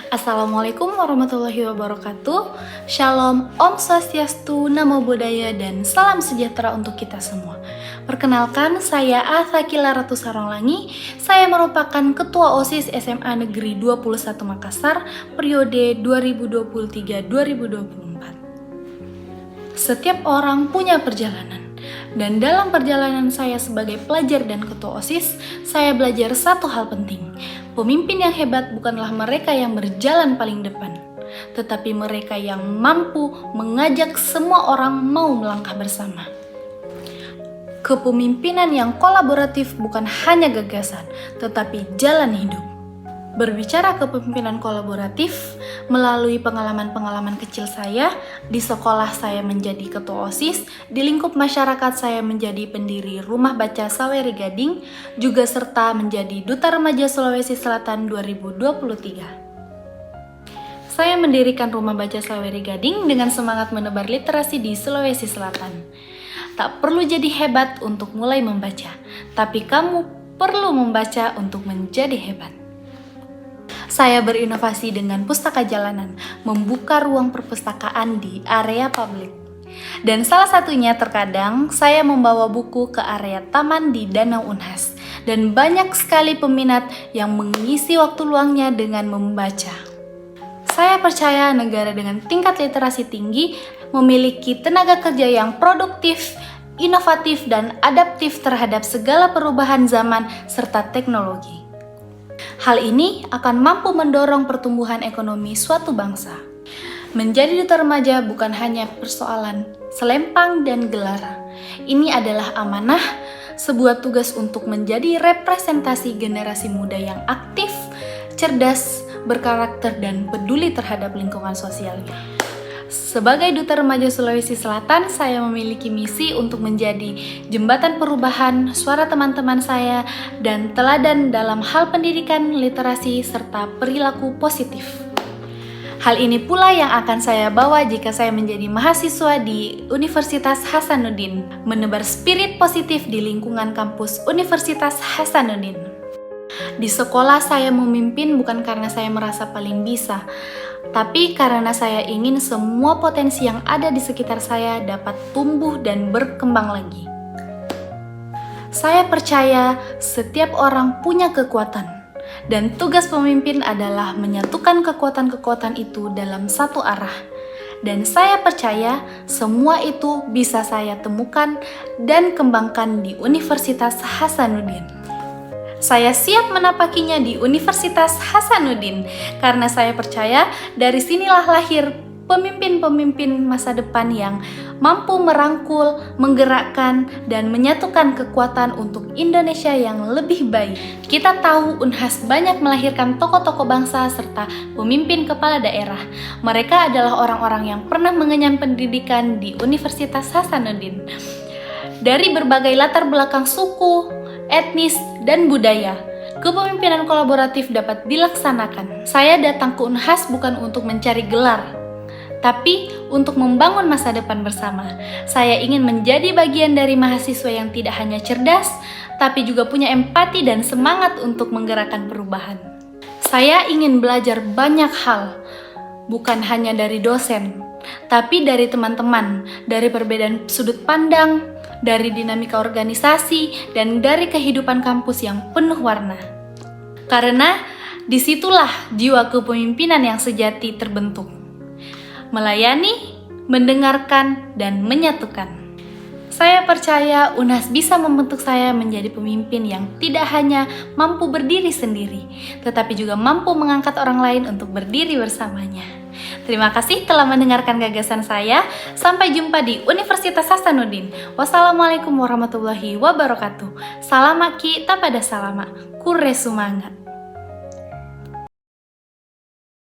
Assalamualaikum warahmatullahi wabarakatuh. Shalom, Om Swastiastu, Namo Buddhaya, dan salam sejahtera untuk kita semua. Perkenalkan, saya Athakila Ratu Saronglangi. Saya merupakan Ketua OSIS SMA Negeri 21 Makassar, periode 2023-2024. Setiap orang punya perjalanan. Dan dalam perjalanan saya sebagai pelajar dan ketua OSIS, saya belajar satu hal penting. Pemimpin yang hebat bukanlah mereka yang berjalan paling depan, tetapi mereka yang mampu mengajak semua orang mau melangkah bersama. Kepemimpinan yang kolaboratif bukan hanya gagasan, tetapi jalan hidup. Berbicara kepemimpinan kolaboratif, melalui pengalaman-pengalaman kecil saya, di sekolah saya menjadi ketua OSIS, di lingkup masyarakat saya menjadi pendiri Rumah Baca Saweri Gading, juga serta menjadi Duta Remaja Sulawesi Selatan 2023. Saya mendirikan Rumah Baca Saweri Gading dengan semangat menebar literasi di Sulawesi Selatan. Tak perlu jadi hebat untuk mulai membaca, tapi kamu perlu membaca untuk menjadi hebat. Saya berinovasi dengan pustaka jalanan, membuka ruang perpustakaan di area publik. Dan salah satunya terkadang saya membawa buku ke area taman di Danau Unhas. Dan banyak sekali peminat yang mengisi waktu luangnya dengan membaca. Saya percaya negara dengan tingkat literasi tinggi memiliki tenaga kerja yang produktif, inovatif, dan adaptif terhadap segala perubahan zaman serta teknologi. Hal ini akan mampu mendorong pertumbuhan ekonomi suatu bangsa. Menjadi duta remaja bukan hanya persoalan selempang dan gelar. Ini adalah amanah, sebuah tugas untuk menjadi representasi generasi muda yang aktif, cerdas, berkarakter, dan peduli terhadap lingkungan sosialnya. Sebagai Duta Remaja Sulawesi Selatan, saya memiliki misi untuk menjadi jembatan perubahan suara teman-teman saya dan teladan dalam hal pendidikan, literasi, serta perilaku positif. Hal ini pula yang akan saya bawa jika saya menjadi mahasiswa di Universitas Hasanuddin, menebar spirit positif di lingkungan kampus Universitas Hasanuddin. Di sekolah saya memimpin bukan karena saya merasa paling bisa, tapi karena saya ingin semua potensi yang ada di sekitar saya dapat tumbuh dan berkembang lagi. Saya percaya setiap orang punya kekuatan, dan tugas pemimpin adalah menyatukan kekuatan-kekuatan itu dalam satu arah. Dan saya percaya semua itu bisa saya temukan dan kembangkan di Universitas Hasanuddin. Saya siap menapakinya di Universitas Hasanuddin karena saya percaya dari sinilah lahir pemimpin-pemimpin masa depan yang mampu merangkul, menggerakkan, dan menyatukan kekuatan untuk Indonesia yang lebih baik. Kita tahu Unhas banyak melahirkan tokoh-tokoh bangsa serta pemimpin kepala daerah. Mereka adalah orang-orang yang pernah mengenyam pendidikan di Universitas Hasanuddin. Dari berbagai latar belakang suku, etnis, dan budaya, kepemimpinan kolaboratif dapat dilaksanakan. Saya datang ke Unhas bukan untuk mencari gelar, tapi untuk membangun masa depan bersama. Saya ingin menjadi bagian dari mahasiswa yang tidak hanya cerdas, tapi juga punya empati dan semangat untuk menggerakkan perubahan. Saya ingin belajar banyak hal, bukan hanya dari dosen, tapi dari teman-teman, dari perbedaan sudut pandang, dari dinamika organisasi, dan dari kehidupan kampus yang penuh warna. Karena disitulah jiwa kepemimpinan yang sejati terbentuk. Melayani, mendengarkan, dan menyatukan. Saya percaya Unhas bisa membentuk saya menjadi pemimpin yang tidak hanya mampu berdiri sendiri, tetapi juga mampu mengangkat orang lain untuk berdiri bersamanya. Terima kasih telah mendengarkan gagasan saya. Sampai jumpa di Universitas Hasanuddin. Wassalamualaikum warahmatullahi wabarakatuh. Salam Aki, tapada salama. Kure sumangat.